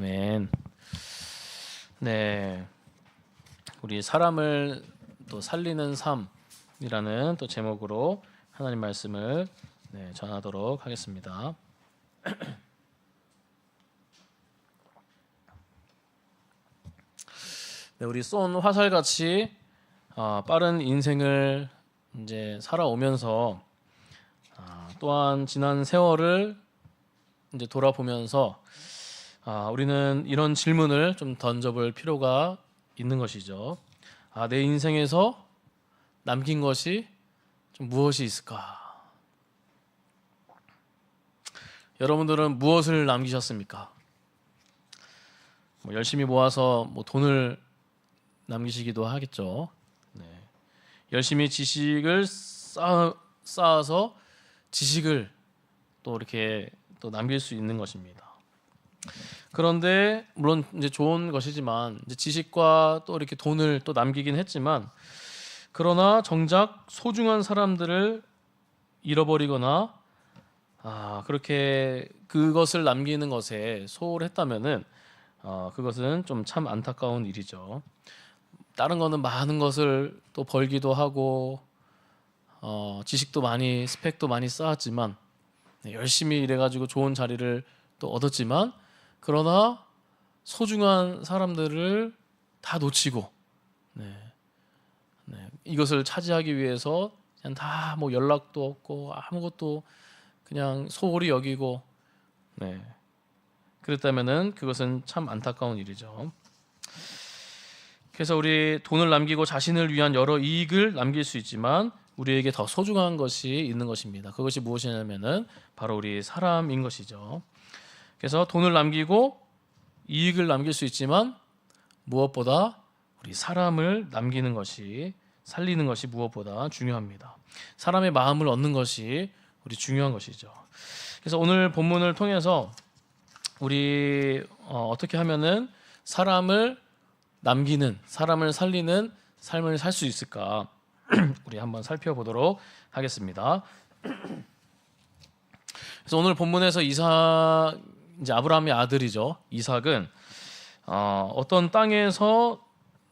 아멘. 네, 우리 사람을 또 살리는 삶이라는 또 제목으로 하나님 말씀을 전하도록 하겠습니다. 네, 우리 쏜 화살같이 빠른 인생을 이제 살아오면서 또한 지난 세월을 이제 돌아보면서 우리는 이런 질문을 좀 던져볼 필요가 있는 것이죠. 내 인생에서 남긴 것이 좀 무엇이 있을까? 여러분들은 무엇을 남기셨습니까? 열심히 모아서 돈을 남기시기도 하겠죠. 네. 열심히 지식을 쌓아서 지식을 또 이렇게 또 남길 수 있는 것입니다. 그런데 물론 이제 좋은 것이지만 이제 지식과 또 이렇게 돈을 또 남기긴 했지만, 그러나 정작 소중한 사람들을 잃어버리거나 그렇게 그것을 남기는 것에 소홀했다면은 그것은 좀 참 안타까운 일이죠. 다른 거는 많은 것을 또 벌기도 하고 지식도 많이 스펙도 많이 쌓았지만 열심히 일해가지고 좋은 자리를 또 얻었지만, 그러나 소중한 사람들을 다 놓치고 이것을 차지하기 위해서 그냥 다 연락도 없고 아무것도 그냥 소홀히 여기고 그랬다면은 그것은 참 안타까운 일이죠. 그래서 우리 돈을 남기고 자신을 위한 여러 이익을 남길 수 있지만 우리에게 더 소중한 것이 있는 것입니다. 그것이 무엇이냐면은 바로 우리 사람인 것이죠. 그래서 돈을 남기고 이익을 남길 수 있지만 무엇보다 우리 사람을 남기는 것이, 살리는 것이 무엇보다 중요합니다. 사람의 마음을 얻는 것이 우리 중요한 것이죠. 그래서 오늘 본문을 통해서 우리 어떻게 하면은 사람을 남기는, 사람을 살리는 삶을 살 수 있을까? 우리 한번 살펴보도록 하겠습니다. 그래서 오늘 본문에서 이제 아브라함의 아들이죠. 이삭은 어떤 땅에서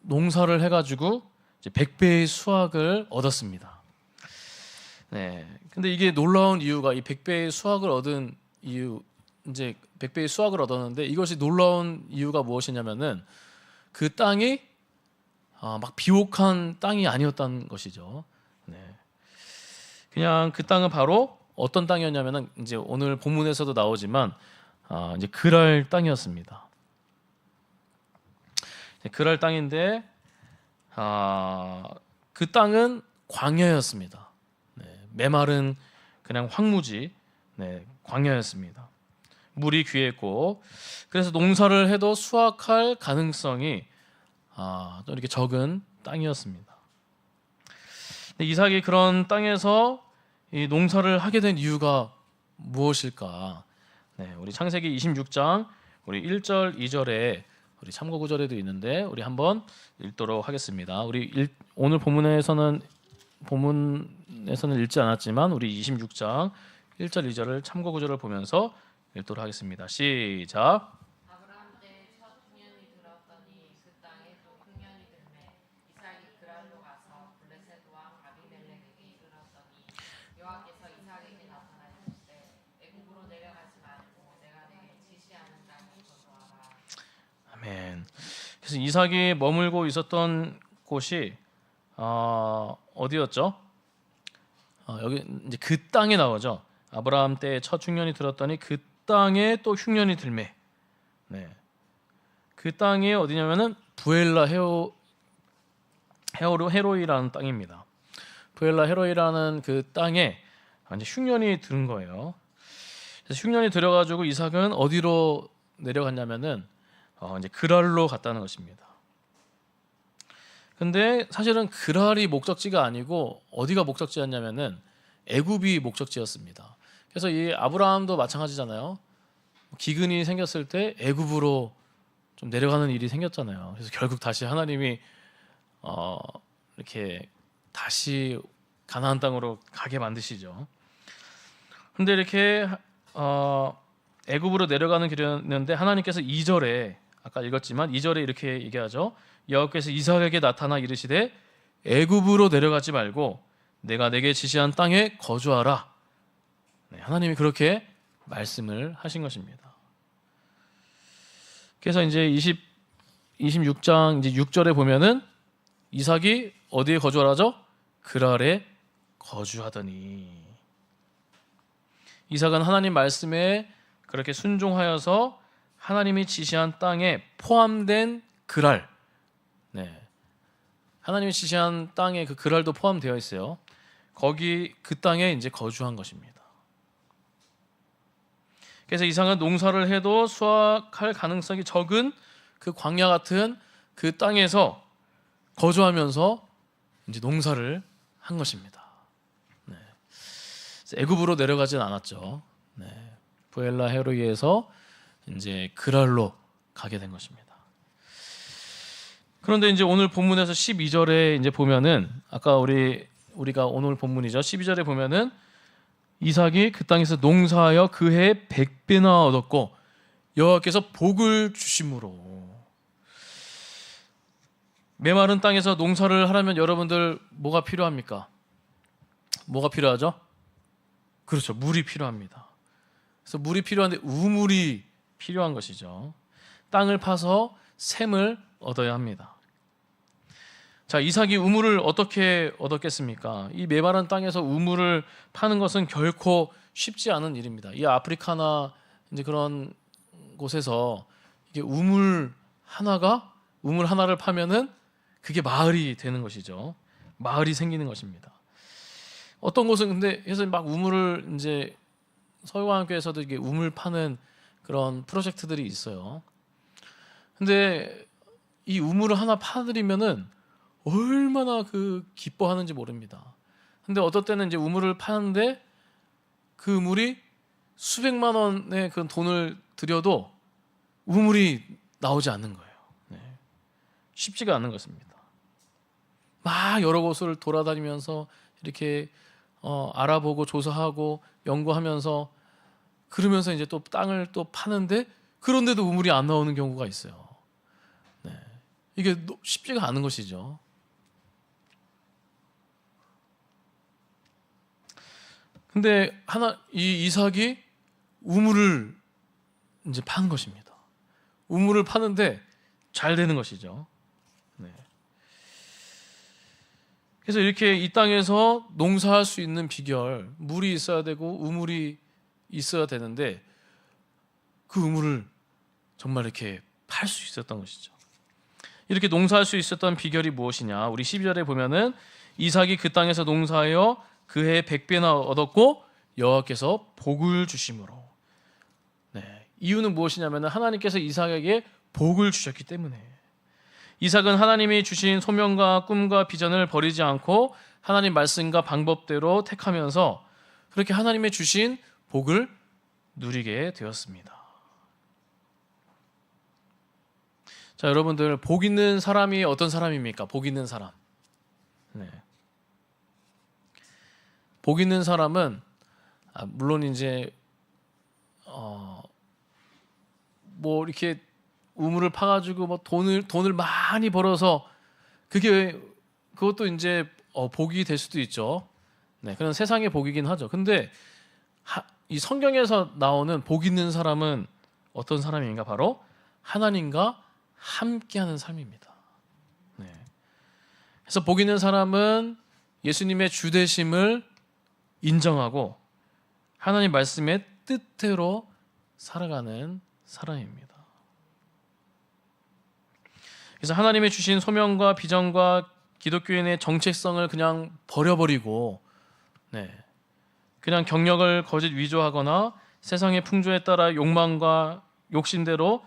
농사를 해가지고 이제 100배의 수확을 얻었습니다. 네. 근데 이게 놀라운 이유가, 이 100배의 수확을 얻은 이유, 이제 100배의 수확을 얻었는데 이것이 놀라운 이유가 무엇이냐면은 그 땅이 막 비옥한 땅이 아니었다는 것이죠. 네. 그냥 그 땅은 바로 어떤 땅이었냐면은 이제 오늘 본문에서도 나오지만 이제 그랄 땅이었습니다. 그랄 땅인데 그 땅은 광야였습니다. 메마른 그냥 황무지, 광야였습니다. 물이 귀했고, 그래서 농사를 해도 수확할 가능성이 또 이렇게 적은 땅이었습니다. 이삭이 그런 땅에서 이 농사를 하게 된 이유가 무엇일까? 우리 창세기 26장 우리 1절, 2절에 우리 참고 구절에도 있는데 우리 한번 읽도록 하겠습니다. 오늘 본문에서는 읽지 않았지만 우리 26장 1절, 2절을 참고 구절을 보면서 읽도록 하겠습니다. 시작. 아브라함 때 첫 흉년이 들었더니 그 땅에 또 흉년이 들매 이삭이 그랄로 가서 블레셋 왕 아비멜렉에게 이르렀더니 여호와께서 이삭에게 나타나시되 애굽으로 내려가지 말고 내가 내게 지시하는 땅에 거주하라. 아멘. 그래서 이삭이 머물고 있었던 곳이 어디였죠? 여기 이제 그 땅에 나오죠. 아브라함 때 첫 흉년이 들었더니 그 땅에 또 흉년이 들매. 그 땅이 어디냐면은 부엘라 헤로이라는 땅입니다. 부엘라 헤로이라는 그 땅에 이제 흉년이 들은 거예요. 그래서 흉년이 들어가지고 이삭은 어디로 내려갔냐면은 이제 그랄로 갔다는 것입니다. 근데 사실은 그랄이 목적지가 아니고 어디가 목적지였냐면은 애굽이 목적지였습니다. 그래서 이 아브라함도 마찬가지잖아요. 기근이 생겼을 때 애굽으로 좀 내려가는 일이 생겼잖아요. 그래서 결국 다시 하나님이 이렇게 다시 가나안 땅으로 가게 만드시죠. 근데 이렇게 애굽으로 내려가는 길이었는데 하나님께서 2절에 아까 읽었지만 2절에 이렇게 얘기하죠. 여호와께서 이삭에게 나타나 이르시되 애굽으로 내려가지 말고 내가 내게 지시한 땅에 거주하라. 네, 하나님이 그렇게 말씀을 하신 것입니다. 그래서 이제 26장 이제 6절에 보면은 이삭이 어디에 거주하라죠? 그랄에 거주하더니 이삭은 하나님 말씀에 그렇게 순종하여서 하나님이 지시한 땅에 포함된 그랄, 네, 하나님이 지시한 땅에 그 그랄도 포함되어 있어요. 거기 그 땅에 이제 거주한 것입니다. 그래서 이삭은 농사를 해도 수확할 가능성이 적은 그 광야 같은 그 땅에서 거주하면서 이제 농사를 한 것입니다. 네. 애굽으로 내려가진 않았죠. 네. 부엘라 헤로이에서 이제 그랄로 가게 된 것입니다. 그런데 이제 오늘 본문에서 12절에 이제 보면은 아까 우리가 오늘 본문이죠. 12절에 보면은 이삭이 그 땅에서 농사하여 그 해에 100배나 얻었고 여호와께서 복을 주심으로. 메마른 땅에서 농사를 하려면 여러분들 뭐가 필요합니까? 뭐가 필요하죠? 그렇죠. 물이 필요합니다. 그래서 물이 필요한데 우물이 필요한 것이죠. 땅을 파서 샘을 얻어야 합니다. 자, 이삭이 우물을 어떻게 얻었겠습니까? 이 메마른 땅에서 우물을 파는 것은 결코 쉽지 않은 일입니다. 이 아프리카나 이제 그런 곳에서 이게 우물 하나를 파면은 그게 마을이 되는 것이죠. 마을이 생기는 것입니다. 어떤 곳은 근데 해서 막 우물을 이제 서울광역교회에서도 이게 우물 파는 그런 프로젝트들이 있어요. 근데 이 우물을 하나 파드리면은 얼마나 그 기뻐하는지 모릅니다. 근데 어떨 때는 이제 우물을 파는데 그 우물이 수백만 원의 그런 돈을 들여도 우물이 나오지 않는 거예요. 네. 쉽지가 않은 것입니다. 막 여러 곳을 돌아다니면서 이렇게 알아보고 조사하고 연구하면서 그러면서 이제 또 땅을 또 파는데 그런데도 우물이 안 나오는 경우가 있어요. 네. 이게 쉽지가 않은 것이죠. 근데 이 이삭이 우물을 이제 파는 것입니다. 우물을 파는데 잘 되는 것이죠. 네. 그래서 이렇게 이 땅에서 농사할 수 있는 비결, 물이 있어야 되고 우물이 있어야 되는데 그 우물을 정말 이렇게 팔 수 있었던 것이죠. 이렇게 농사할 수 있었던 비결이 무엇이냐? 우리 12절에 보면은 이삭이 그 땅에서 농사하여 그 해에 100배나 얻었고 여호와께서 복을 주심으로. 네. 이유는 무엇이냐면 하나님께서 이삭에게 복을 주셨기 때문에. 이삭은 하나님이 주신 소명과 꿈과 비전을 버리지 않고 하나님 말씀과 방법대로 택하면서 그렇게 하나님의 주신 복을 누리게 되었습니다. 자, 여러분들 복 있는 사람이 어떤 사람입니까? 복 있는 사람. 네. 복 있는 사람은 물론 이제 뭐 이렇게 우물을 파가지고 뭐 돈을 많이 벌어서 그것도 이제 복이 될 수도 있죠. 네, 그런 세상의 복이긴 하죠. 근데 이 성경에서 나오는 복 있는 사람은 어떤 사람인가? 바로 하나님과 함께하는 삶입니다. 네. 그래서 복 있는 사람은 예수님의 주되심을 인정하고 하나님 말씀의 뜻대로 살아가는 사람입니다. 그래서 하나님이 주신 소명과 비전과 기독교인의 정체성을 그냥 버려버리고, 네, 그냥 경력을 거짓 위조하거나 세상의 풍조에 따라 욕망과 욕심대로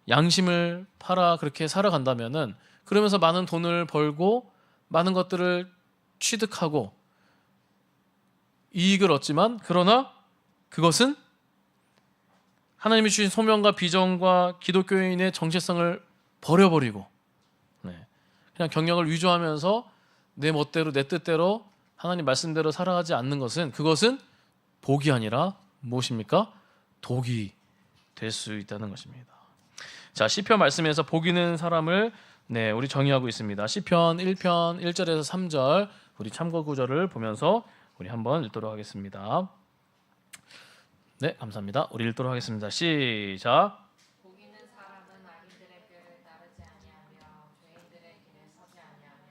양심을 팔아 그렇게 살아간다면은 그러면서 많은 돈을 벌고 많은 것들을 취득하고 이익을 얻지만 그러나 그것은 하나님이 주신 소명과 비전과 기독교인의 정체성을 버려버리고 그냥 경력을 위조하면서 내 멋대로 내 뜻대로 하나님 말씀대로 살아가지 않는 것은 그것은 복이 아니라 무엇입니까? 독이 될 수 있다는 것입니다. 자, 시편 말씀에서 복 있는 사람을 우리 정의하고 있습니다. 시편 1편 1절에서 3절 우리 참고 구절을 보면서 우리 한번 읽도록 하겠습니다. 네, 감사합니다. 우리 읽도록 하겠습니다. 시작. 복 있는 사람은 악인들의 꾀를 따르지 아니하며 죄인들의 길에 서지 아니하며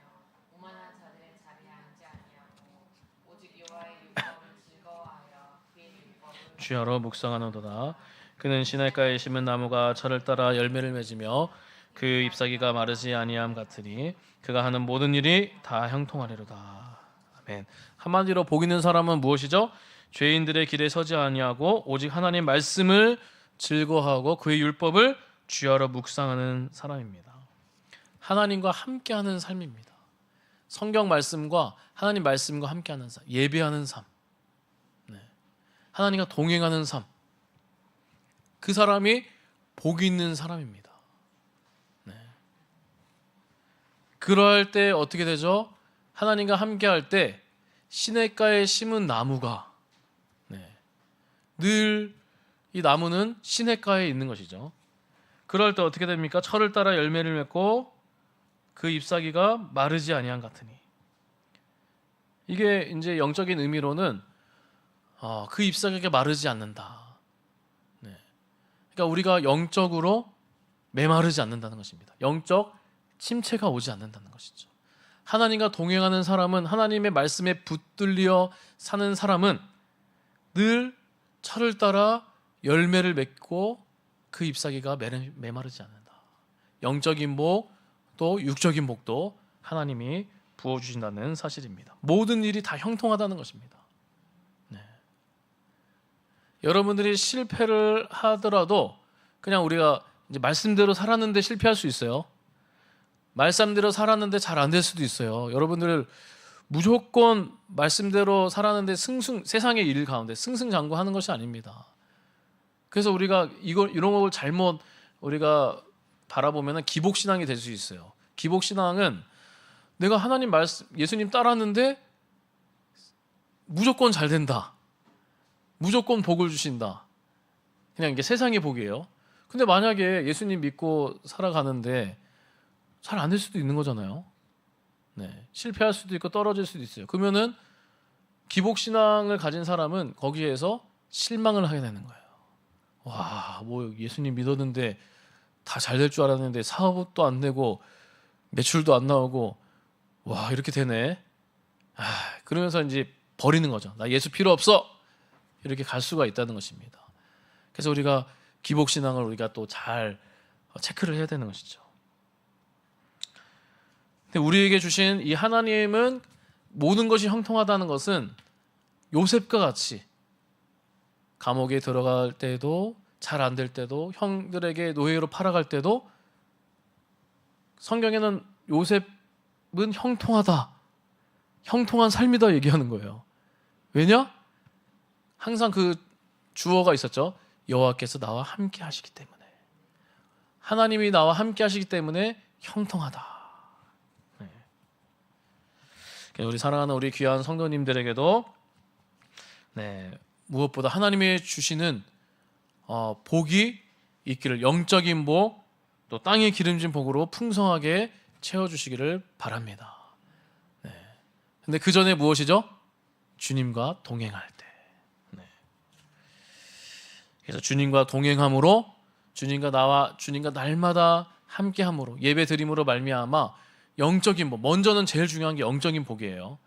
오만한 자들의 자리에 앉지 아니하고 오직 여호와의 율법을 즐거워하여 그의 율법을 주야로 묵상하노도다. 그는 시냇가에 심은 나무가 철을 따라 열매를 맺으며 그 잎사귀가 마르지 아니함 같으니 그가 하는 모든 일이 다 형통하리로다. 아멘. 한마디로 복 있는 사람은 무엇이죠? 죄인들의 길에 서지 아니하고 오직 하나님 말씀을 즐거워하고 그의 율법을 주야로 묵상하는 사람입니다. 하나님과 함께하는 삶입니다. 성경 말씀과 하나님 말씀과 함께하는 삶, 예배하는 삶, 하나님과 동행하는 삶. 그 사람이 복이 있는 사람입니다. 그럴 때 어떻게 되죠? 하나님과 함께할 때 시냇가에 심은 나무가 늘 이 나무는 시냇가에 있는 것이죠. 그럴 때 어떻게 됩니까? 철을 따라 열매를 맺고 그 잎사귀가 마르지 아니한 같으니. 이게 이제 영적인 의미로는 그 잎사귀가 마르지 않는다. 그러니까 우리가 영적으로 메마르지 않는다는 것입니다. 영적 침체가 오지 않는다는 것이죠. 하나님과 동행하는 사람은, 하나님의 말씀에 붙들려 사는 사람은 늘 철을 따라 열매를 맺고 그 잎사귀가 메마르지 않는다. 영적인 복 또 육적인 복도 하나님이 부어주신다는 사실입니다. 모든 일이 다 형통하다는 것입니다. 여러분들이 실패를 하더라도 그냥 우리가 이제 말씀대로 살았는데 실패할 수 있어요. 말씀대로 살았는데 잘 안 될 수도 있어요. 여러분들 무조건 말씀대로 살았는데 세상의 일 가운데 승승장구하는 것이 아닙니다. 그래서 우리가 이런 걸 잘못 우리가 바라보면 기복신앙이 될 수 있어요. 기복신앙은 내가 하나님 말씀, 예수님 따랐는데 무조건 잘 된다. 무조건 복을 주신다. 그냥 이게 세상의 복이에요. 근데 만약에 예수님 믿고 살아가는데 잘 안 될 수도 있는 거잖아요. 실패할 수도 있고 떨어질 수도 있어요. 그러면은 기복신앙을 가진 사람은 거기에서 실망을 하게 되는 거예요. 와, 뭐 예수님 믿었는데 다 잘 될 줄 알았는데 사업도 안 되고 매출도 안 나오고 와, 이렇게 되네. 그러면서 이제 버리는 거죠. 나 예수 필요 없어. 이렇게 갈 수가 있다는 것입니다. 그래서 우리가 기복신앙을 우리가 또 잘 체크를 해야 되는 것이죠. 근데 우리에게 주신 이 하나님은 모든 것이 형통하다는 것은 요셉과 같이 감옥에 들어갈 때도 잘 안 될 때도 형들에게 노예로 팔아갈 때도 성경에는 요셉은 형통하다. 형통한 삶이다 얘기하는 거예요. 왜냐? 항상 그 주어가 있었죠. 여호와께서 나와 함께 하시기 때문에. 하나님이 나와 함께 하시기 때문에 형통하다. 우리 사랑하는 우리 귀한 성도님들에게도 무엇보다 하나님이 주시는 복이 있기를, 영적인 복, 또 땅의 기름진 복으로 풍성하게 채워주시기를 바랍니다. 근데 그 전에 무엇이죠? 주님과 동행할 때. 그래서 주님과 동행함으로, 주님과 날마다 함께함으로, 예배 드림으로 말미암아 영적인 복, 먼저는 제일 중요한 게 영적인 복이에요.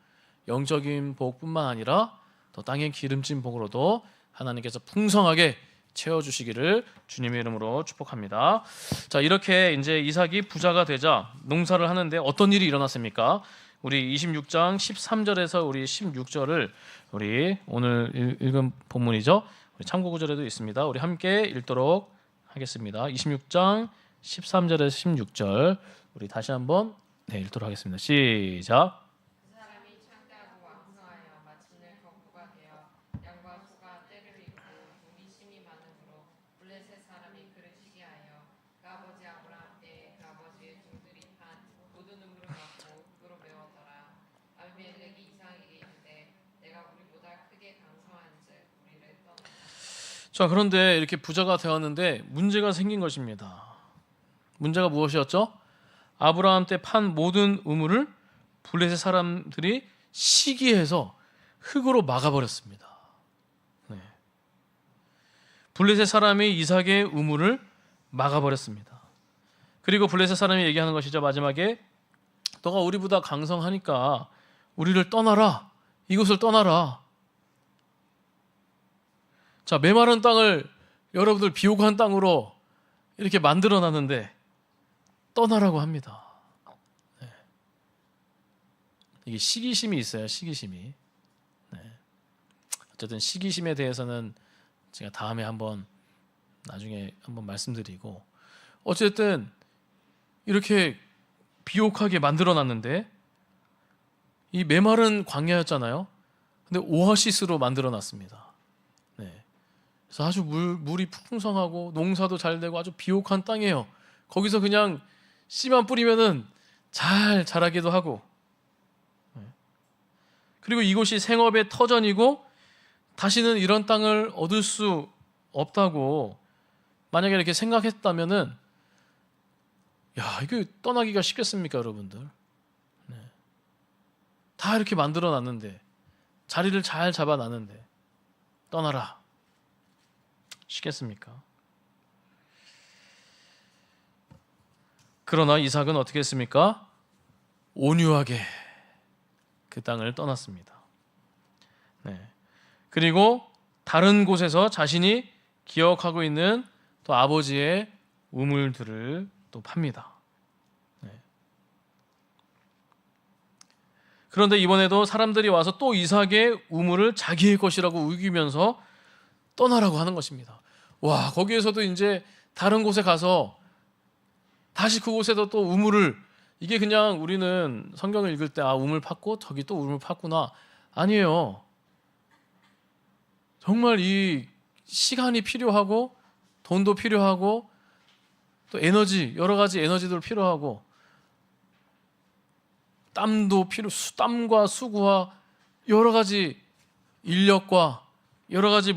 영적인 복뿐만 아니라 또 땅의 기름진 복으로도 하나님께서 풍성하게 채워주시기를 주님의 이름으로 축복합니다. 자, 이렇게 이제 이삭이 부자가 되자 농사를 하는데 어떤 일이 일어났습니까? 우리 26장 13절에서 우리 16절을 우리 오늘 읽은 본문이죠. 우리 참고 구절에도 있습니다. 우리 함께 읽도록 하겠습니다. 26장 13절에서 16절 우리 다시 한번 읽도록 하겠습니다. 시작. 그 사람이 창대하고 왕성하여 마침내 거구가 되어 양과 소가 떼를 입고 돈이 심이 많음으로 블레셋 사람이 그를 시기하여 그 아버지 아브라함 때에 그 아버지의 종들이 판 모든 눈물을 받고 그로 메웠더라. 아비멜렉이 이삭에게 이르되 내가 우리보다 크게 강성한즉 우리를 떠나라. 자, 그런데 이렇게 부자가 되었는데 문제가 생긴 것입니다. 문제가 무엇이었죠? 아브라함 때 판 모든 우물을 블레셋 사람들이 시기해서 흙으로 막아버렸습니다. 네. 블레셋 사람이 이삭의 우물을 막아버렸습니다. 그리고 블레셋 사람이 얘기하는 것이죠. 마지막에 너가 우리보다 강성하니까 우리를 떠나라. 이곳을 떠나라. 자, 메마른 땅을 여러분들 비옥한 땅으로 이렇게 만들어 놨는데 떠나라고 합니다. 네. 이게 시기심이 있어요. 시기심이. 네. 어쨌든 시기심에 대해서는 제가 다음에 나중에 한번 말씀드리고, 어쨌든 이렇게 비옥하게 만들어 놨는데 이 메마른 광야였잖아요. 근데 오아시스로 만들어 놨습니다. 네. 그래서 아주 물이 풍성하고 농사도 잘 되고 아주 비옥한 땅이에요. 거기서 그냥 씨만 뿌리면은 잘 자라기도 하고, 그리고 이곳이 생업의 터전이고 다시는 이런 땅을 얻을 수 없다고 만약에 이렇게 생각했다면은, 야, 이거 떠나기가 쉽겠습니까, 여러분들? 네. 다 이렇게 만들어 놨는데, 자리를 잘 잡아 놨는데 떠나라, 쉽겠습니까? 그러나 이삭은 어떻게 했습니까? 온유하게 그 땅을 떠났습니다. 네. 그리고 다른 곳에서 자신이 기억하고 있는 또 아버지의 우물들을 또 팝니다. 네. 그런데 이번에도 사람들이 와서 또 이삭의 우물을 자기의 것이라고 우기면서 떠나라고 하는 것입니다. 와, 거기에서도 이제 다른 곳에 가서 다시 그곳에도 또 우물을, 이게 그냥 우리는 성경을 읽을 때 우물 팠고 저기 또 우물 팠구나, 아니에요. 정말 이 시간이 필요하고 돈도 필요하고 또 에너지, 여러 가지 에너지도 필요하고 땀과 수고와 여러 가지 인력과 여러 가지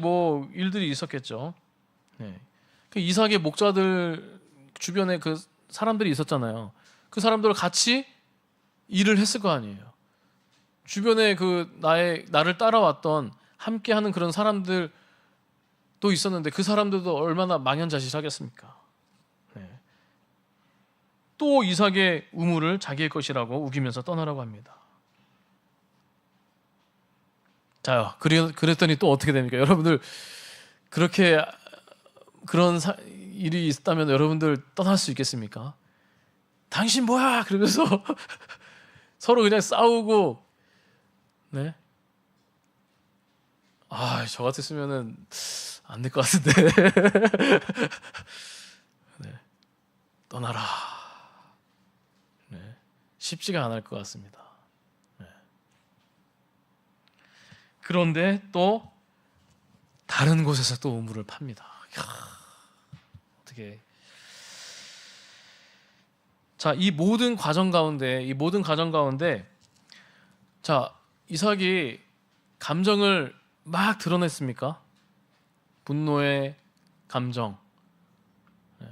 일들이 있었겠죠. 네. 그 이삭의 목자들 주변에 그 사람들이 있었잖아요. 그 사람들을 같이 일을 했을 거 아니에요. 주변에 나를 따라왔던 함께하는 그런 사람들도 있었는데 그 사람들도 얼마나 망연자실하겠습니까? 네. 또 이삭의 우물을 자기의 것이라고 우기면서 떠나라고 합니다. 자, 그랬더니 또 어떻게 됩니까? 여러분들 그렇게 그런 일이 있다면 여러분들 떠날 수 있겠습니까? 당신 뭐야? 그러면서 서로 그냥 싸우고, 네. 저 같았으면은 안 될 것 같은데. 네. 떠나라. 네. 쉽지가 않을 것 같습니다. 네. 그런데 또 다른 곳에서 또 우물을 팝니다. 어떻게? 자, 이 모든 과정 가운데, 자, 이삭이 감정을 막 드러냈습니까? 분노의 감정. 네.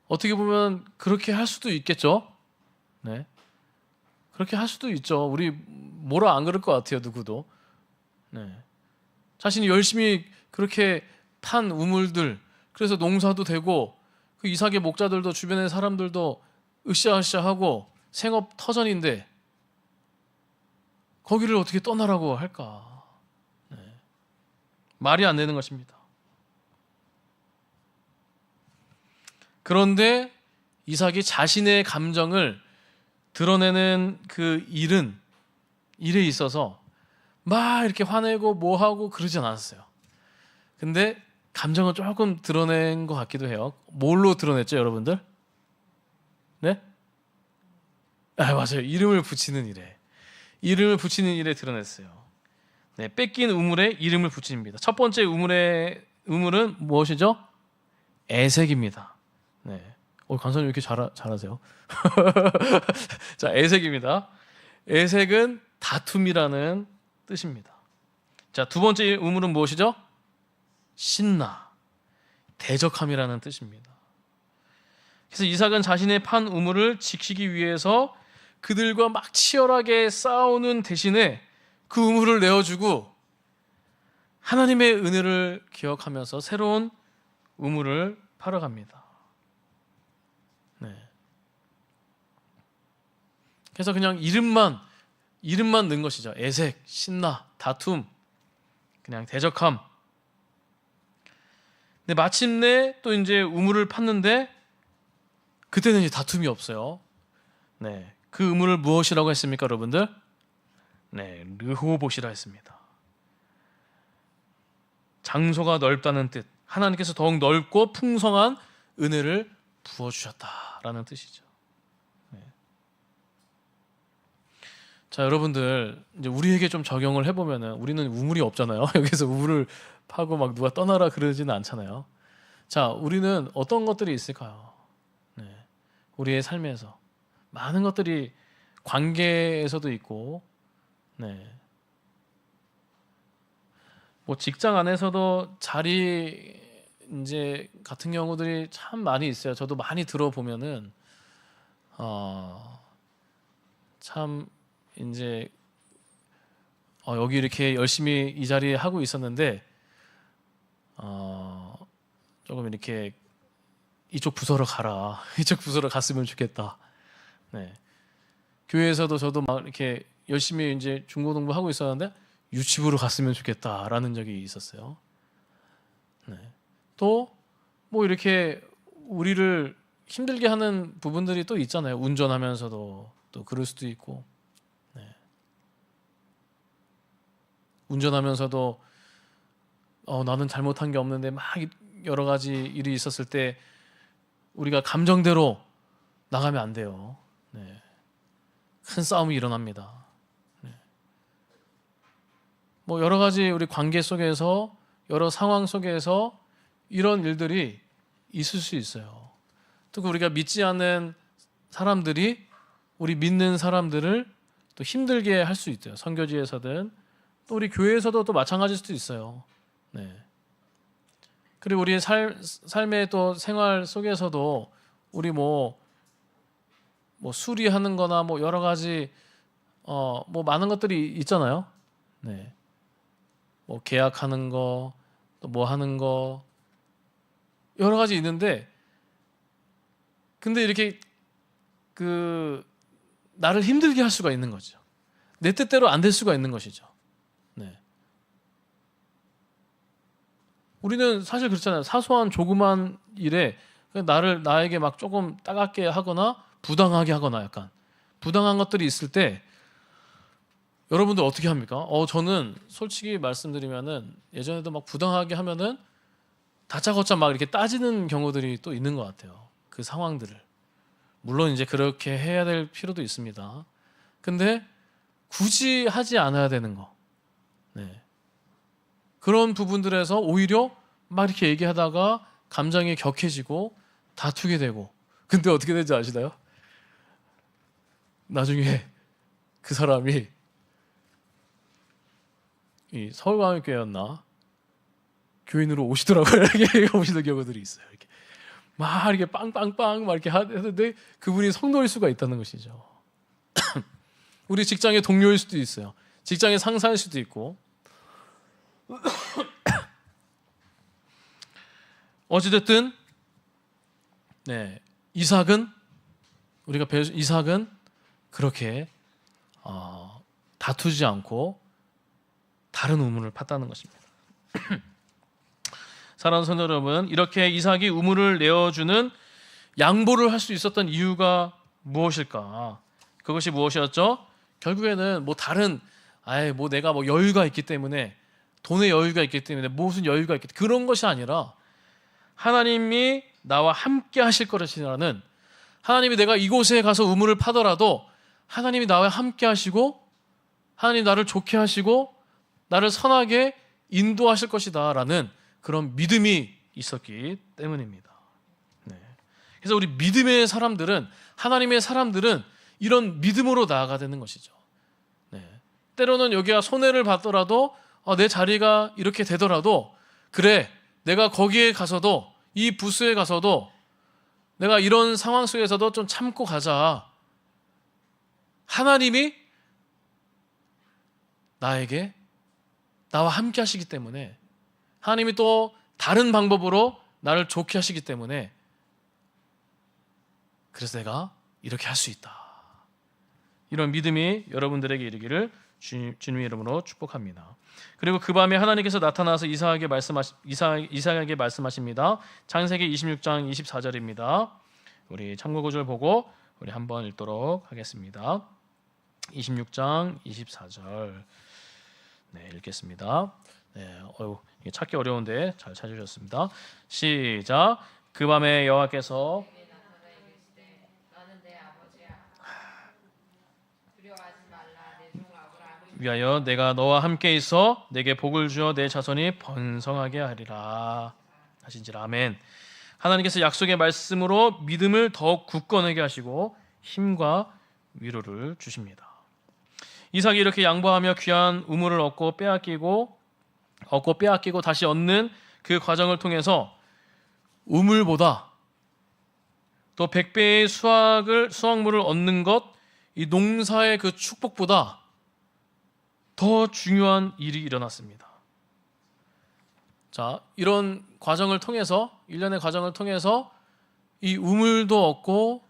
어떻게 보면 그렇게 할 수도 있겠죠. 네. 그렇게 할 수도 있죠. 우리 뭐라 안 그럴 것 같아요, 누구도. 네. 자신이 열심히 그렇게 판 우물들, 그래서 농사도 되고 그 이삭의 목자들도 주변의 사람들도 으쌰으쌰하고 생업 터전인데 거기를 어떻게 떠나라고 할까? 네. 말이 안 되는 것입니다. 그런데 이삭이 자신의 감정을 드러내는 그 일에 있어서 막 이렇게 화내고 뭐하고 그러진 않았어요. 근데 감정을 조금 드러낸 것 같기도 해요. 뭘로 드러냈죠, 여러분들? 네? 맞아요. 이름을 붙이는 일에 드러냈어요. 네, 뺏긴 우물에 이름을 붙입니다. 첫 번째 우물은 무엇이죠? 에색입니다. 네. 간사님 이렇게 잘하세요. 자, 에색입니다. 에색은 다툼이라는 뜻입니다. 자, 두 번째 우물은 무엇이죠? 신나, 대적함이라는 뜻입니다. 그래서 이삭은 자신의 판 우물을 지키기 위해서 그들과 막 치열하게 싸우는 대신에 그 우물을 내어주고 하나님의 은혜를 기억하면서 새로운 우물을 파러 갑니다. 네. 그래서 그냥 이름만 넣은 것이죠. 애색, 신나, 다툼, 그냥 대적함. 근데 마침내 또 이제 우물을 팠는데 그때는 이제 다툼이 없어요. 네. 그 우물을 무엇이라고 했습니까, 여러분들? 네, 르호봇이라 했습니다. 장소가 넓다는 뜻. 하나님께서 더욱 넓고 풍성한 은혜를 부어주셨다라는 뜻이죠. 네. 자, 여러분들 이제 우리에게 좀 적용을 해보면은 우리는 우물이 없잖아요. 여기서 우물을 파고 막 누가 떠나라 그러지는 않잖아요. 자, 우리는 어떤 것들이 있을까요? 네. 우리의 삶에서 많은 것들이 관계에서도 있고, 네. 뭐 직장 안에서도 자리 이제 같은 경우들이 참 많이 있어요. 저도 많이 들어보면은 참 이제 여기 이렇게 열심히 이 자리에 하고 있었는데 조금 이렇게 이쪽 부서로 가라. 이쪽 부서로 갔으면 좋겠다. 네. 교회에서도 저도 막 이렇게 열심히 이제 중고등부 하고 있었는데 유치부로 갔으면 좋겠다라는 적이 있었어요. 네. 또 뭐 이렇게 우리를 힘들게 하는 부분들이 또 있잖아요. 운전하면서도 또 그럴 수도 있고, 네. 운전하면서도 나는 잘못한 게 없는데 막 여러 가지 일이 있었을 때 우리가 감정대로 나가면 안 돼요. 네. 큰 싸움이 일어납니다. 네. 뭐 여러 가지 우리 관계 속에서 여러 상황 속에서 이런 일들이 있을 수 있어요. 또 우리가 믿지 않는 사람들이 우리 믿는 사람들을 또 힘들게 할 수 있대요. 선교지에서든 또 우리 교회에서도 또 마찬가지일 수도 있어요. 네. 그리고 우리의 삶의 또 생활 속에서도 우리 뭐 수리하는 거나 뭐 여러 가지 뭐 많은 것들이 있잖아요. 네. 뭐 계약하는 거, 또 뭐 하는 거 여러 가지 있는데 근데 이렇게 나를 힘들게 할 수가 있는 거죠. 내 뜻대로 안 될 수가 있는 것이죠. 네. 우리는 사실 그렇잖아요. 사소한 조그만 일에 나에게 막 조금 따갑게 하거나 부당하게 하거나 약간 부당한 것들이 있을 때 여러분들 어떻게 합니까? 저는 솔직히 말씀드리면은 예전에도 막 부당하게 하면은 다짜고짜 막 이렇게 따지는 경우들이 또 있는 것 같아요. 그 상황들을. 물론 이제 그렇게 해야 될 필요도 있습니다. 근데 굳이 하지 않아야 되는 거. 네. 그런 부분들에서 오히려 막 이렇게 얘기하다가 감정이 격해지고 다투게 되고. 근데 어떻게 되는지 아시나요? 나중에 그 사람이 이 서울광역교회였나 교인으로 오시더라고요. 이렇게 오시는 경우들이 있어요. 이렇게 막 이렇게 빵빵빵 막 이렇게 하는데 그분이 성도일 수가 있다는 것이죠. 우리 직장의 동료일 수도 있어요. 직장의 상사일 수도 있고. 어찌됐든 네, 이삭은 그렇게 다투지 않고 다른 우물을 팠다는 것입니다. 사랑하는 성도 여러분, 이렇게 이삭이 우물을 내어주는 양보를 할 수 있었던 이유가 무엇일까? 그것이 무엇이었죠? 결국에는 뭐 다른 뭐 내가 뭐 여유가 있기 때문에 돈의 여유가 있기 때문에 무슨 여유가 있기 때문에 그런 것이 아니라 하나님이 나와 함께 하실 것이라는 하나님이 내가 이곳에 가서 우물을 파더라도 하나님이 나와 함께 하시고 하나님 나를 좋게 하시고 나를 선하게 인도하실 것이다 라는 그런 믿음이 있었기 때문입니다. 네. 그래서 우리 믿음의 사람들은 하나님의 사람들은 이런 믿음으로 나아가야 되는 것이죠. 네. 때로는 여기가 손해를 받더라도 내 자리가 이렇게 되더라도 그래 내가 거기에 가서도, 이 부스에 가서도 내가 이런 상황 속에서도 좀 참고 가자. 하나님이 나와 함께 하시기 때문에, 하나님이 또 다른 방법으로 나를 좋게 하시기 때문에, 그래서 내가 이렇게 할 수 있다. 이런 믿음이 여러분들에게 이르기를 주님의 이름으로 축복합니다. 그리고 그 밤에 하나님께서 나타나서 이삭에게 말씀하십니다. 창세기 26장 24절입니다. 우리 참고 구절 보고 우리 한번 읽도록 하겠습니다. 26장 24절. 네, 읽겠습니다. 네, 이게 찾기 어려운데 잘 찾으셨습니다. 시작. 그 밤에 여호와께서 내게 나타나 이르시되 너는 내 아버지야. 두려워하지 말라. 내 종 아브라함을 위하여 내가 너와 함께 있어 내게 복을 주어 내 자손이 번성하게 하리라 하신지라. 아멘. 하나님께서 약속의 말씀으로 믿음을 더욱 굳건하게 하시고 힘과 위로를 주십니다. 이삭이 이렇게 양보하며 귀한 우물을 얻고 빼앗기고 다시 얻는 그 과정을 통해서 우물보다 또 100배의 수확물을 얻는 것, 이 농사의 그 축복보다 더 중요한 일이 일어났습니다. 자, 이런 과정을 통해서, 일련의 과정을 통해서 이 우물도 얻고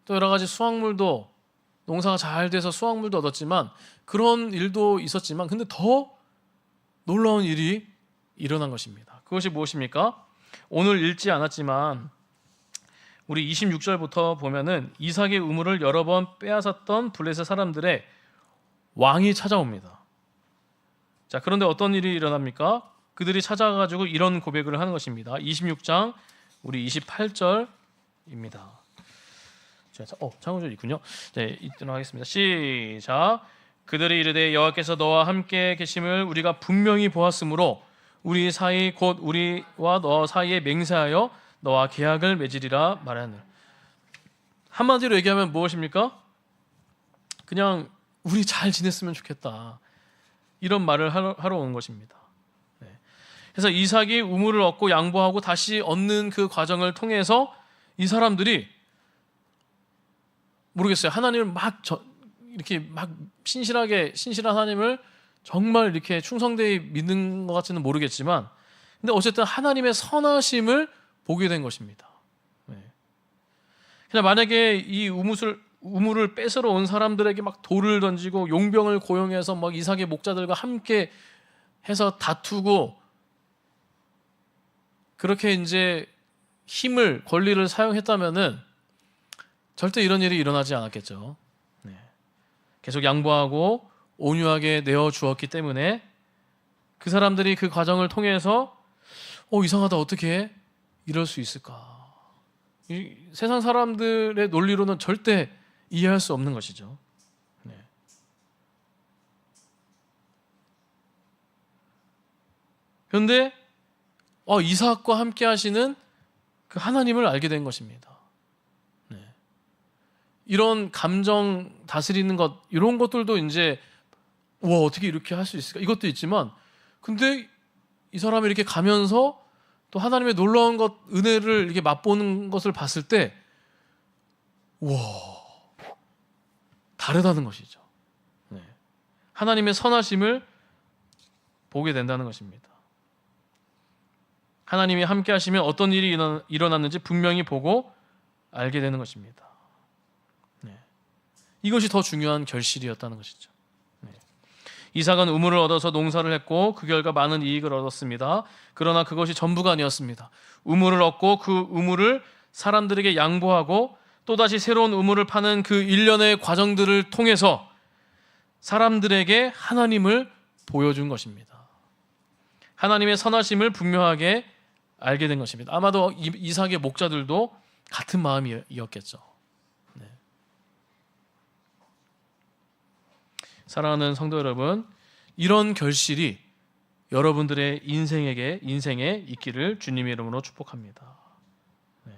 또 여러 가지 수확물도, 농사가 잘 돼서 수확물도 얻었지만, 그런 일도 있었지만, 근데 더 놀라운 일이 일어난 것입니다. 그것이 무엇입니까? 오늘 읽지 않았지만 우리 26절부터 보면은 이삭의 우물을 여러 번 빼앗았던 블레셋 사람들의 왕이 찾아옵니다. 자, 그런데 어떤 일이 일어납니까? 그들이 찾아가지고 이런 고백을 하는 것입니다. 26장 우리 28절입니다. 창구절 있군요. 네, 읽도록 하겠습니다. 시작. 그들이 이르되 여호와께서 너와 함께 계심을 우리가 분명히 보았으므로 우리 사이 곧 우리와 너 사이에 맹세하여 너와 계약을 맺으리라 말하는. 한마디로 얘기하면 무엇입니까? 그냥 우리 잘 지냈으면 좋겠다, 이런 말을 하러 온 것입니다. 네. 그래서 이삭이 우물을 얻고 양보하고 다시 얻는 그 과정을 통해서 이 사람들이 모르겠어요. 하나님을 이렇게 신실한 하나님을 정말 이렇게 충성되이 믿는 것 같지는 모르겠지만, 근데 어쨌든 하나님의 선하심을 보게 된 것입니다. 네. 그냥 만약에 이 우물을 뺏으러 온 사람들에게 막 돌을 던지고 용병을 고용해서 막 이삭의 목자들과 함께 해서 다투고 그렇게 이제 권리를 사용했다면은 절대 이런 일이 일어나지 않았겠죠. 네. 계속 양보하고 온유하게 내어 주었기 때문에 그 사람들이 그 과정을 통해서 이상하다, 어떻게 이럴 수 있을까? 이 세상 사람들의 논리로는 절대 이해할 수 없는 것이죠. 네. 그런데 이삭과 함께 하시는 그 하나님을 알게 된 것입니다. 네. 이런 감정 다스리는 것, 이런 것들도 이제 어떻게 이렇게 할 수 있을까? 이것도 있지만, 근데 이 사람이 이렇게 가면서 또 하나님의 놀라운 은혜를 이렇게 맛보는 것을 봤을 때, 다르다는 것이죠. 네. 하나님의 선하심을 보게 된다는 것입니다. 하나님이 함께 하시면 어떤 일이 일어났는지 분명히 보고 알게 되는 것입니다. 네. 이것이 더 중요한 결실이었다는 것이죠. 네. 이삭은 우물을 얻어서 농사를 했고 그 결과 많은 이익을 얻었습니다. 그러나 그것이 전부가 아니었습니다. 우물을 얻고 그 우물을 사람들에게 양보하고 또다시 새로운 우물을 파는 그 일련의 과정들을 통해서 사람들에게 하나님을 보여준 것입니다. 하나님의 선하심을 분명하게 알게 된 것입니다. 아마도 이삭의 목자들도 같은 마음이었겠죠. 네. 사랑하는 성도 여러분, 이런 결실이 여러분들의 인생에 있기를 주님의 이름으로 축복합니다. 네.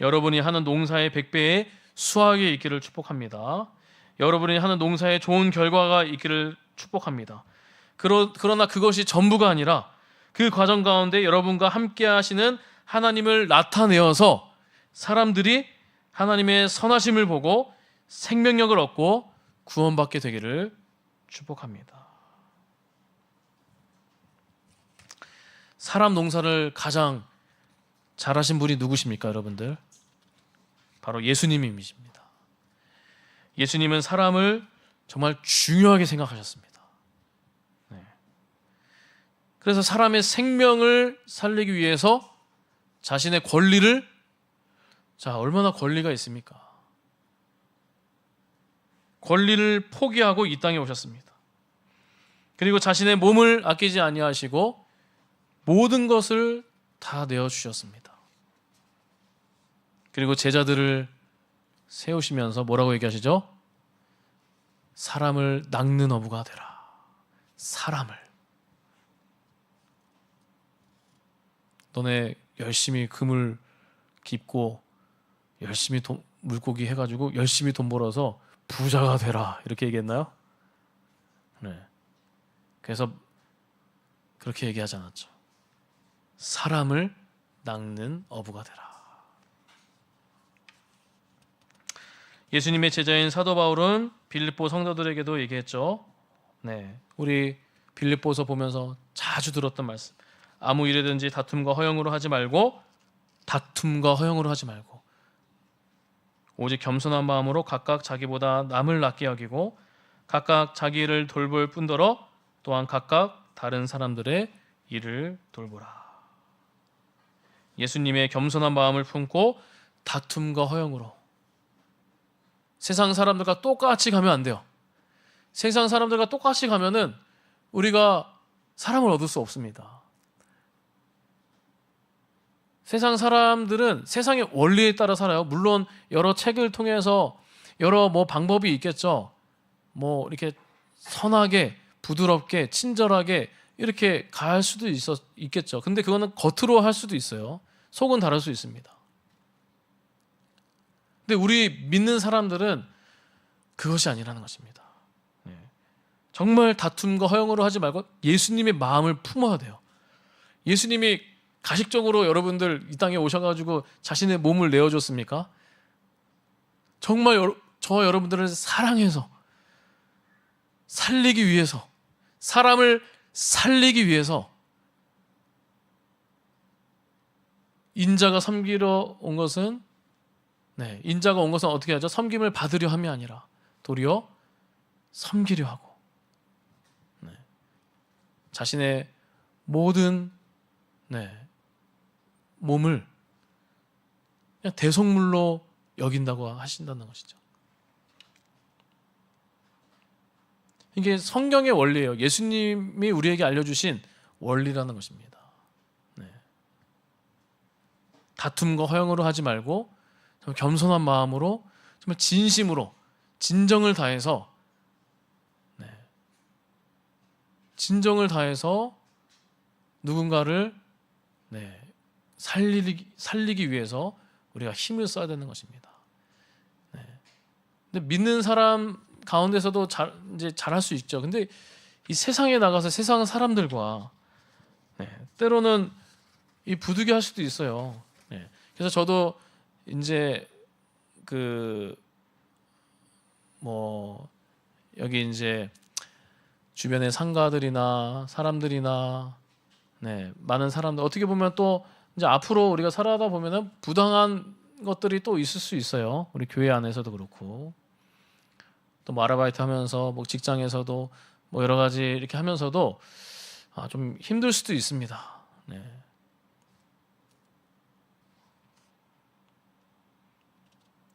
여러분이 하는 농사의 100배의 수확이 있기를 축복합니다. 여러분이 하는 농사에 좋은 결과가 있기를 축복합니다. 그러나 그것이 전부가 아니라 그 과정 가운데 여러분과 함께 하시는 하나님을 나타내어서 사람들이 하나님의 선하심을 보고 생명력을 얻고 구원받게 되기를 축복합니다. 사람 농사를 가장 잘하신 분이 누구십니까, 여러분들? 바로 예수님이십니다. 예수님은 사람을 정말 중요하게 생각하셨습니다. 네. 그래서 사람의 생명을 살리기 위해서 자신의 권리를, 자, 얼마나 권리가 있습니까? 권리를 포기하고 이 땅에 오셨습니다. 그리고 자신의 몸을 아끼지 아니하시고 모든 것을 다 내어주셨습니다. 그리고 제자들을 세우시면서 뭐라고 얘기하시죠? 사람을 낚는 어부가 되라. 사람을. 너네 열심히 그물 깁고 열심히 물고기 해가지고 열심히 돈 벌어서 부자가 되라. 이렇게 얘기했나요? 네. 그래서 그렇게 얘기하지 않았죠. 사람을 낚는 어부가 되라. 예수님의 제자인 사도 바울은 빌립보 성도들에게도 얘기했죠. 네, 우리 빌립보서 보면서 자주 들었던 말씀. 아무 일에든지 다툼과 허영으로 하지 말고 오직 겸손한 마음으로 각각 자기보다 남을 낫게 여기고 각각 자기 일을 돌볼 뿐더러 또한 각각 다른 사람들의 일을 돌보라. 예수님의 겸손한 마음을 품고 다툼과 허영으로. 세상 사람들과 똑같이 가면 안 돼요. 세상 사람들과 똑같이 가면은 우리가 사람을 얻을 수 없습니다. 세상 사람들은 세상의 원리에 따라 살아요. 물론 여러 책을 통해서 여러 방법이 있겠죠. 이렇게 선하게, 부드럽게, 친절하게 이렇게 갈 수도 있겠죠. 근데 그거는 겉으로 할 수도 있어요. 속은 다를 수 있습니다. 근데 우리 믿는 사람들은 그것이 아니라는 것입니다. 정말 다툼과 허영으로 하지 말고 예수님의 마음을 품어야 돼요. 예수님이 가식적으로 여러분들 이 땅에 오셔가지고 자신의 몸을 내어줬습니까? 정말 저와 여러분들을 사랑해서 살리기 위해서, 사람을 살리기 위해서 인자가 섬기러 온 것은, 인자가 온 것은 어떻게 하죠? 섬김을 받으려 함이 아니라 도리어 섬기려 하고, 자신의 모든 몸을 그냥 대속물로 여긴다고 하신다는 것이죠. 이게 성경의 원리예요. 예수님이 우리에게 알려주신 원리라는 것입니다. 다툼과 허영으로 하지 말고 정말 겸손한 마음으로, 정말 진심으로, 진정을 다해서 누군가를 살리기 위해서 우리가 힘을 써야 되는 것입니다. 근데 믿는 사람 가운데서도 잘할 수 있죠. 근데 이 세상에 나가서 세상 사람들과 때로는 이 부득이할 수도 있어요. 그래서 저도 이제 여기 이제 주변의 상가들이나 사람들이나 많은 사람들, 어떻게 보면 또 이제 앞으로 우리가 살아다 보면은 부당한 것들이 또 있을 수 있어요. 우리 교회 안에서도 그렇고, 또 아르바이트 하면서 직장에서도 여러 가지 이렇게 하면서도 좀 힘들 수도 있습니다.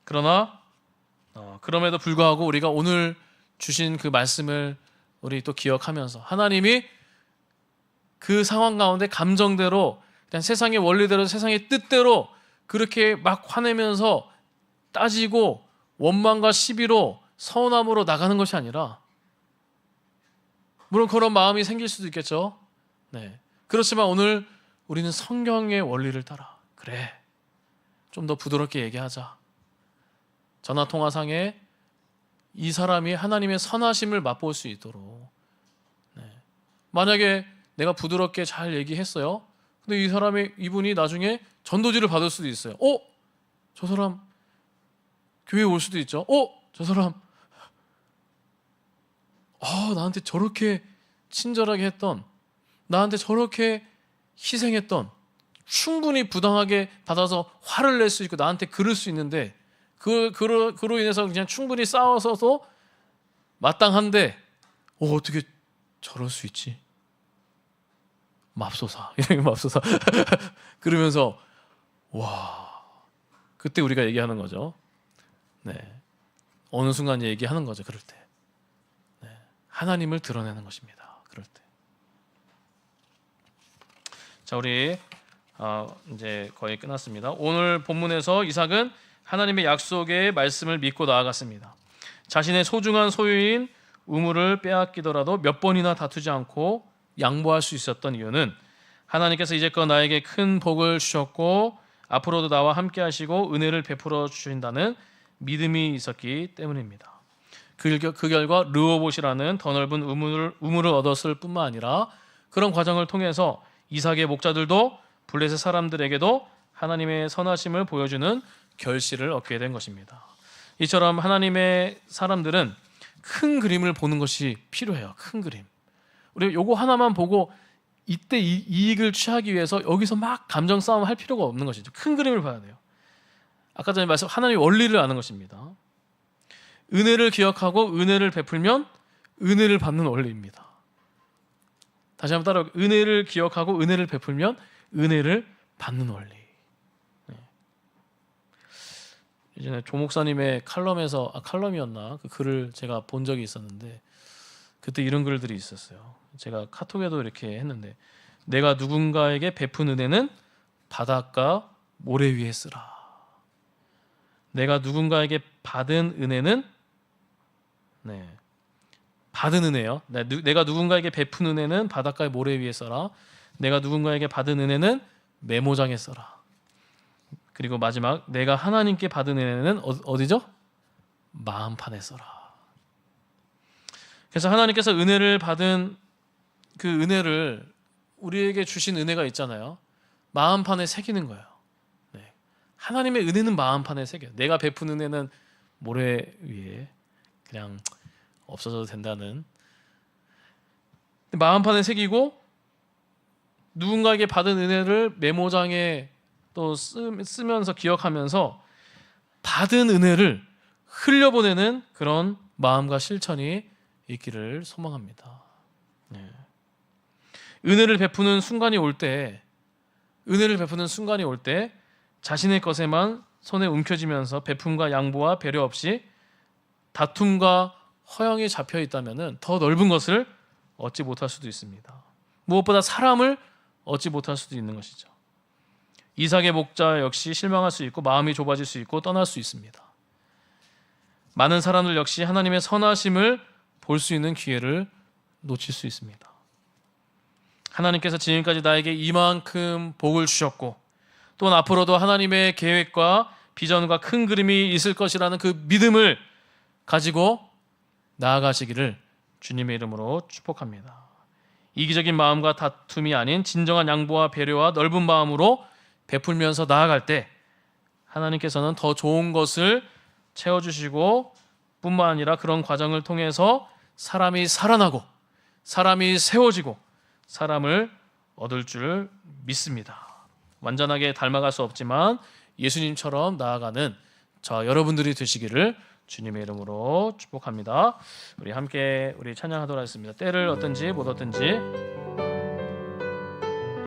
그러나 그럼에도 불구하고 우리가 오늘 주신 그 말씀을 우리 또 기억하면서 하나님이 그 상황 가운데 감정대로, 그냥 세상의 원리대로, 세상의 뜻대로 그렇게 막 화내면서 따지고 원망과 시비로 서운함으로 나가는 것이 아니라, 물론 그런 마음이 생길 수도 있겠죠. 그렇지만 오늘 우리는 성경의 원리를 따라, 그래, 좀 더 부드럽게 얘기하자. 전화통화상에 이 사람이 하나님의 선하심을 맛볼 수 있도록, 만약에 내가 부드럽게 잘 얘기했어요. 근데 이분이 나중에 전도지를 받을 수도 있어요. 저 사람 교회에 올 수도 있죠. 저 사람 나한테 저렇게 친절하게 했던, 나한테 저렇게 희생했던, 충분히 부당하게 받아서 화를 낼 수 있고 나한테 그럴 수 있는데 그로 인해서 그냥 충분히 싸워서도 마땅한데 어떻게 저럴 수 있지? 맙소사 이런 맙소사 그러면서 와, 그때 우리가 얘기하는 거죠. 네, 어느 순간 얘기하는 거죠. 그럴 때 하나님을 드러내는 것입니다. 그럴 때. 자, 우리 이제 거의 끝났습니다. 오늘 본문에서 이삭은 하나님의 약속의 말씀을 믿고 나아갔습니다. 자신의 소중한 소유인 우물을 빼앗기더라도 몇 번이나 다투지 않고 양보할 수 있었던 이유는 하나님께서 이제껏 나에게 큰 복을 주셨고 앞으로도 나와 함께 하시고 은혜를 베풀어 주신다는 믿음이 있었기 때문입니다. 그 결과 르호봇이라는 더 넓은 우물을 얻었을 뿐만 아니라 그런 과정을 통해서 이삭의 목자들도 블레셋 사람들에게도 하나님의 선하심을 보여주는 결실을 얻게 된 것입니다. 이처럼 하나님의 사람들은 큰 그림을 보는 것이 필요해요. 큰 그림. 우리 요거 하나만 보고 이때 이익을 취하기 위해서 여기서 막 감정 싸움 할 필요가 없는 것이죠. 큰 그림을 봐야 돼요. 아까 전에 말씀 하나님의 원리를 아는 것입니다. 은혜를 기억하고 은혜를 베풀면 은혜를 받는 원리입니다. 다시 한번 따라해. 은혜를 기억하고 은혜를 베풀면 은혜를 받는 원리. 예전에 조 목사님의 칼럼이었나 그 글을 제가 본 적이 있었는데 그때 이런 글들이 있었어요. 제가 카톡에도 이렇게 했는데 내가 누군가에게 베푼 은혜는 바닷가 모래 위에 쓰라. 내가 누군가에게 받은 은혜는 받은 은혜요. 내가 누군가에게 베푼 은혜는 바닷가의 모래 위에 써라. 내가 누군가에게 받은 은혜는 메모장에 써라. 그리고 마지막 내가 하나님께 받은 은혜는 어디죠? 마음판에 써라. 그래서 하나님께서 은혜를 받은 그 은혜를 우리에게 주신 은혜가 있잖아요. 마음판에 새기는 거예요. 네. 하나님의 은혜는 마음판에 새겨요. 내가 베푼 은혜는 모래 위에 그냥 없어져도 된다는 마음판에 새기고 누군가에게 받은 은혜를 메모장에 또 쓰면서 기억하면서 받은 은혜를 흘려보내는 그런 마음과 실천이 있기를 소망합니다. 네. 은혜를 베푸는 순간이 올 때 자신의 것에만 손에 움켜쥐면서 베품과 양보와 배려 없이 다툼과 허영이 잡혀 있다면 더 넓은 것을 얻지 못할 수도 있습니다. 무엇보다 사람을 얻지 못할 수도 있는 것이죠. 이삭의 목자 역시 실망할 수 있고 마음이 좁아질 수 있고 떠날 수 있습니다. 많은 사람들 역시 하나님의 선하심을 볼 수 있는 기회를 놓칠 수 있습니다. 하나님께서 지금까지 나에게 이만큼 복을 주셨고 또한 앞으로도 하나님의 계획과 비전과 큰 그림이 있을 것이라는 그 믿음을 가지고 나아가시기를 주님의 이름으로 축복합니다. 이기적인 마음과 다툼이 아닌 진정한 양보와 배려와 넓은 마음으로 베풀면서 나아갈 때 하나님께서는 더 좋은 것을 채워주시고 뿐만 아니라 그런 과정을 통해서 사람이 살아나고 사람이 세워지고 사람을 얻을 줄 믿습니다. 완전하게 닮아갈 수 없지만 예수님처럼 나아가는 저 여러분들이 되시기를 주님의 이름으로 축복합니다. 우리 함께 찬양하도록 하겠습니다. 때를 얻든지 못 얻든지